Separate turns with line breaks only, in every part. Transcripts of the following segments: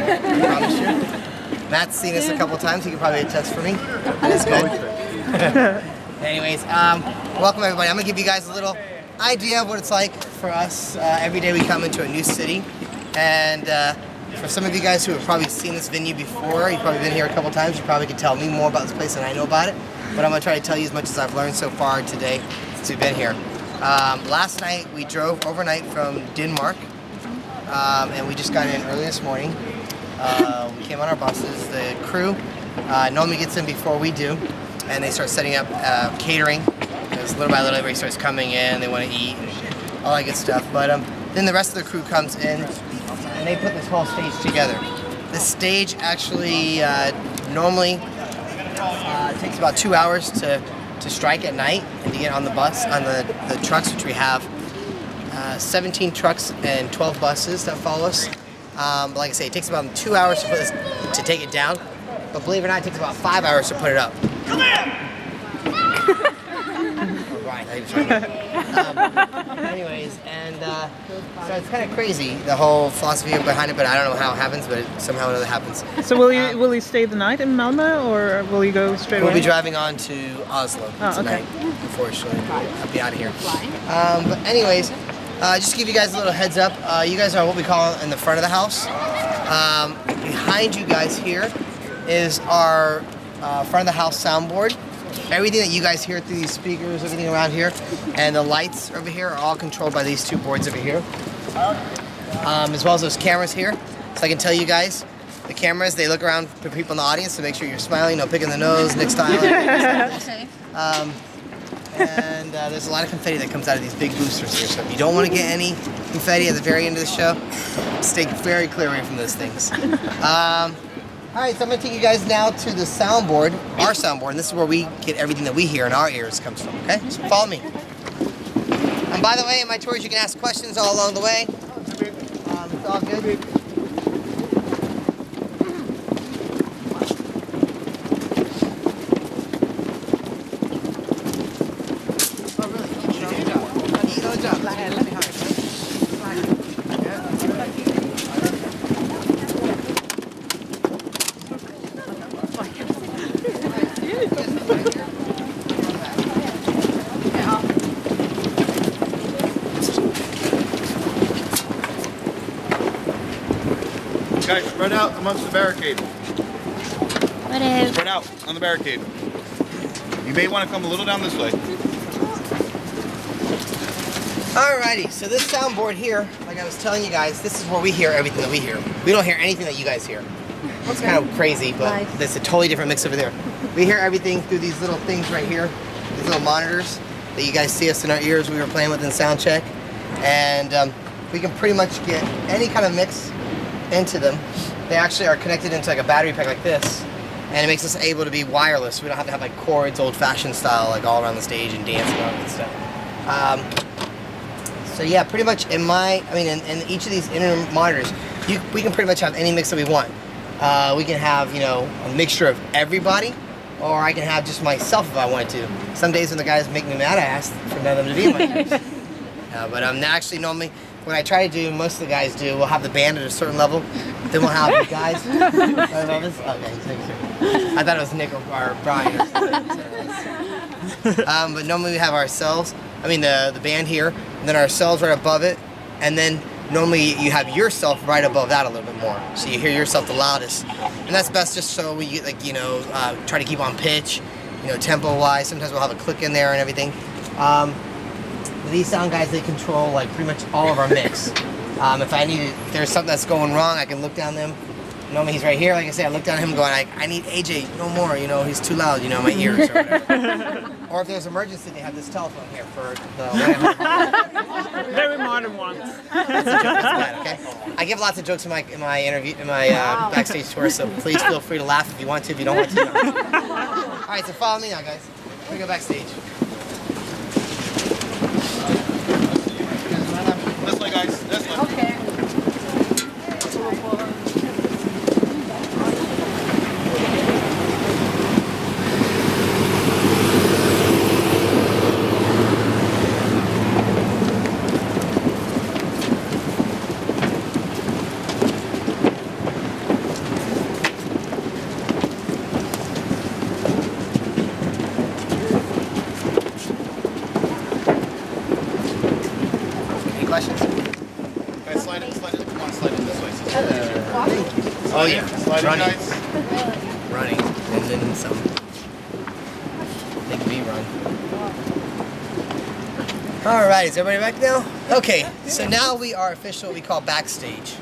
I promise you. Matt's seen us a couple times. He can probably attest for me. That is good. Anyways, welcome everybody. I'm gonna give you guys a little idea of what it's like for us every day we come into a new city. And for some of you guys who have probably seen this venue before, you've probably been here a couple times, you probably can tell me more about this place than I know about it. But I'm gonna try to tell you as much as I've learned so far today since we've been here. Last night we drove overnight from Denmark, and we just got in early this morning. We came on our buses. The crew normally gets in before we do, and they start setting up catering. Because little by little everybody starts coming in, they want to eat and all that good stuff. But then the rest of the crew comes in and they put this whole stage together. This stage actually normally takes about 2 hours to strike at night and to get on the bus, on the trucks, which we have 17 trucks and 12 buses that follow us. But like I say, it takes about 2 hours to put this, to take it down. But believe it or not, it takes about 5 hours to put it up. Come here! Anyways, and so it's kind of crazy, the whole philosophy behind it, but I don't know how it happens, but somehow or another happens.
So will you stay the night in Malmö, or will you go straight away?
We'll be driving on to Oslo tonight, unfortunately. I'll be out of here. But anyways, just to give you guys a little heads up, you guys are what we call in the front of the house. Behind you guys here is our front of the house soundboard. Everything that you guys hear through these speakers, everything around here, and the lights over here are all controlled by these two boards over here. As well as those cameras here. So I can tell you guys, the cameras, they look around for people in the audience to make sure you're smiling, no picking the nose, Nick style. Okay. And there's a lot of confetti that comes out of these big boosters here. So if you don't want to get any confetti at the very end of the show, stay very clear away from those things. Alright, so I'm going to take you guys now to the soundboard, our soundboard, and this is where we get everything that we hear in our ears comes from, okay? So follow me. And by the way, in my tours you can ask questions all along the way. It's all good.
Guys, spread out amongst the barricade.
What is?
Spread out on the barricade. You may want to come a little down this way.
Alrighty, so this soundboard here, like I was telling you guys, this is where we hear everything that we hear. We don't hear anything that you guys hear. It's kind of crazy, but it's a totally different mix over there. We hear everything through these little things right here, these little monitors that you guys see us in our ears we were playing with in sound check. And we can pretty much get any kind of mix into them. They actually are connected into like a battery pack like this, and it makes us able to be wireless. We don't have to have like cords, old-fashioned style, like all around the stage and dance and all that stuff. So yeah, pretty much in each of these inner monitors, we can pretty much have any mix that we want. We can have, you know, a mixture of everybody, or I can have just myself if I wanted to. Some days when the guys make me mad, I ask for none of them to be in my ears. But actually normally, what I try to do, most of the guys do, we'll have the band at a certain level, then we'll have the guys. I thought it was Nick or Brian or something. But normally we have ourselves, the band here, and then ourselves right above it, and then normally you have yourself right above that a little bit more, so you hear yourself the loudest. And that's best just so we, like, you know, try to keep on pitch, you know, tempo-wise. Sometimes we'll have a click in there and everything. These sound guys, they control like pretty much all of our mix. If there's something that's going wrong, I can look down them. Normally he's right here, like I say, I look down at him going, I need AJ, no more, you know, he's too loud, you know, my ears or whatever. Or if there's an emergency, they have this telephone here for the
very modern ones.
Okay? I give lots of jokes in my backstage tour, so please feel free to laugh if you want to, if you don't want to. No. All right, so follow me now, guys. We go backstage.
This way, guys. This way.
Okay.
Oh yeah,
Sliding
running,
guys.
running, and then some. Big V run. All right, is everybody back now? Okay, so now we are official what we call backstage.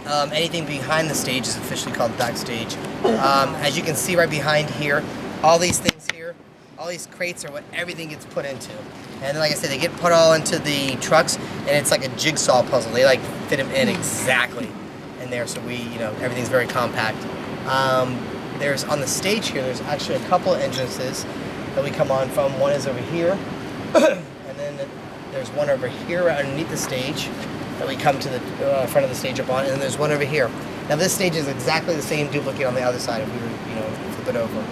Anything behind the stage is officially called backstage. As you can see right behind here, all these things here, all these crates are what everything gets put into. And then, like I said, they get put all into the trucks, and it's like a jigsaw puzzle. They like fit them in exactly in there, so everything's very compact. There's on the stage here, there's actually a couple of entrances that we come on from. One is over here, and then there's one over here underneath the stage that we come to the front of the stage up on, and then there's one over here. Now this stage is exactly the same duplicate on the other side if we were, flip it over.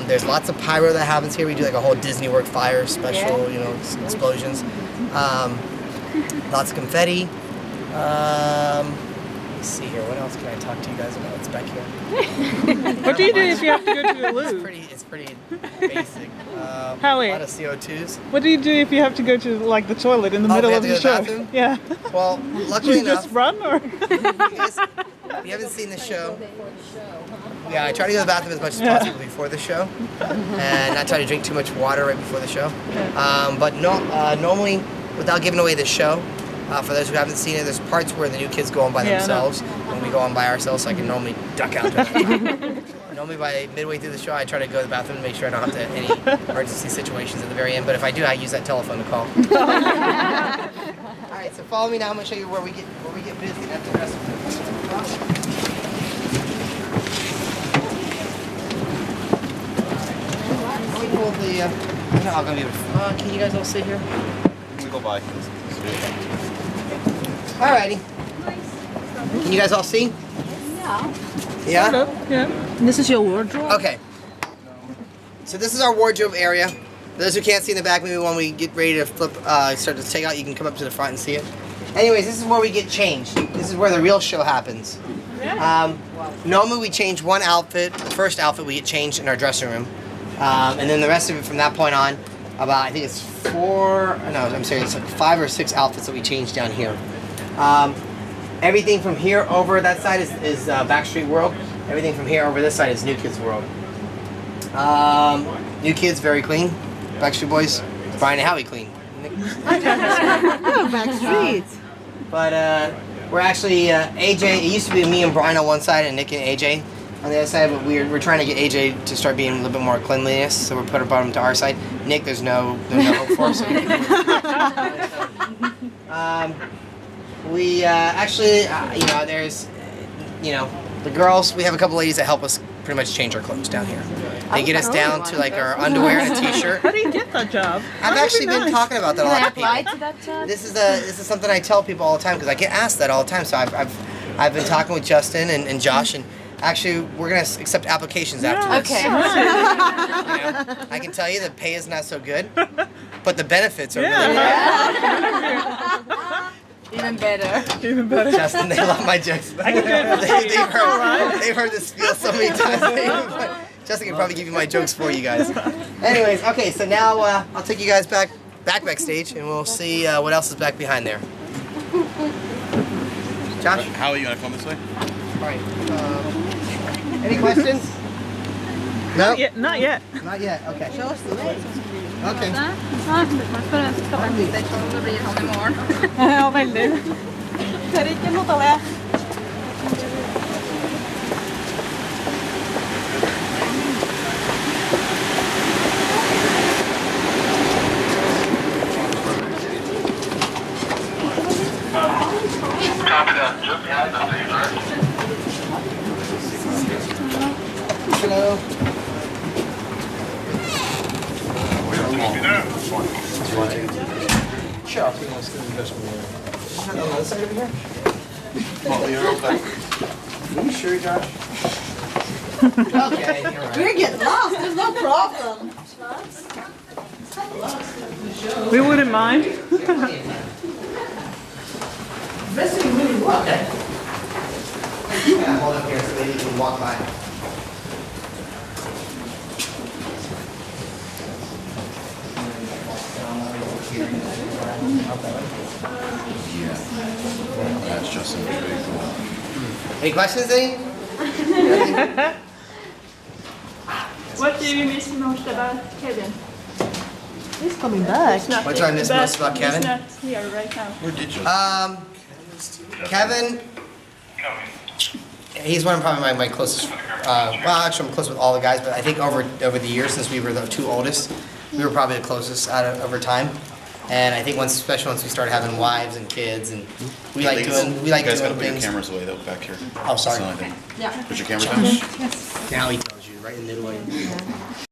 There's lots of pyro that happens here. We do like a whole Disney work fire special, explosions. Lots of confetti. Let's see here. What else can I talk to you guys about? It's back here.
What do you do if you have to go to the loo?
It's pretty basic.
Howie.
A lot of CO2s.
What do you do if you have to go to like the toilet in the middle of the show?
Bathroom?
Yeah.
Well, luckily
you
enough.
just run or?
If you haven't seen the show, yeah, I try to go to the bathroom as much as possible before the show, and not try to drink too much water right before the show. But normally, without giving away the show, for those who haven't seen it, there's parts where the new kids go on by themselves, and we go on by ourselves, so I can normally duck out. Normally by midway through the show, I try to go to the bathroom to make sure I don't have to any emergency situations at the very end, but if I do, I use that telephone to call. All right, so follow me now. I'm going to show you where we get busy and have to rest. Can you guys all sit here?
We go by.
Alrighty. Can you guys all see? Yeah.
Sort of, yeah.
This is your wardrobe?
Okay. So this is our wardrobe area. For those who can't see in the back, maybe when we get ready to start to take out, you can come up to the front and see it. Anyways, this is where we get changed. This is where the real show happens. Normally we change one outfit. The first outfit we get changed in our dressing room. And then the rest of it from that point on, I think it's 5 or 6 outfits that we change down here. Everything from here over that side is Backstreet World. Everything from here over this side is New Kids World. New Kids, very clean. Backstreet Boys, Brian and Howie clean.
Oh, Backstreet.
But we're actually, AJ, it used to be me and Brian on one side and Nick and AJ on the other side, but we're trying to get AJ to start being a little bit more cleanliness, so we're putting him to our side. Nick, there's no hope for us. We actually, there's, the girls, we have a couple ladies that help us pretty much change our clothes down here. They get us down to like our underwear and a t-shirt.
How do you get that job?
I've actually been talking about that a lot to
apply
people.
to that job?
This is something I tell people all the time because I get asked that all the time. So I've been talking with Justin and Josh, and actually we're gonna accept applications after this.
Okay.
I can tell you the pay is not so good, but the benefits are really good.
Even better.
Even better.
Justin, they love my jokes. They've heard this spiel so many times. Justin can probably give you my jokes for you guys. Anyways, okay, so now I'll take you guys back backstage, and we'll see what else is back behind there. Josh?
Howie, you want to come this way?
All right. Any questions? No?
Not yet.
Not yet. Okay. Show us the way. Okay.
Ja, väldigt. Ser ikke noe av det.
Hello. Sure. I'll take this to the investment area. On the other side over here? Are you sure, Josh? Okay, you're right.
We're getting lost. There's no problem.
We wouldn't mind.
Okay. Yeah, hold up here so they can walk by.
Yeah. That's just a big one.
Any questions, any?
What do you miss most about Kevin?
He's coming back.
What do I miss most about Kevin?
He's not here right now.
Where did you?
Kevin, he's one of probably my closest, well actually I'm close with all the guys, but I think over the years since we were the two oldest, we were probably the closest over time. And I think especially once we started having wives and kids, and we like doing
You guys gotta
doing
put your
things.
cameras away though, back here.
Oh, sorry.
Yeah. Put your cameras down.
Now he tells you right in the middle.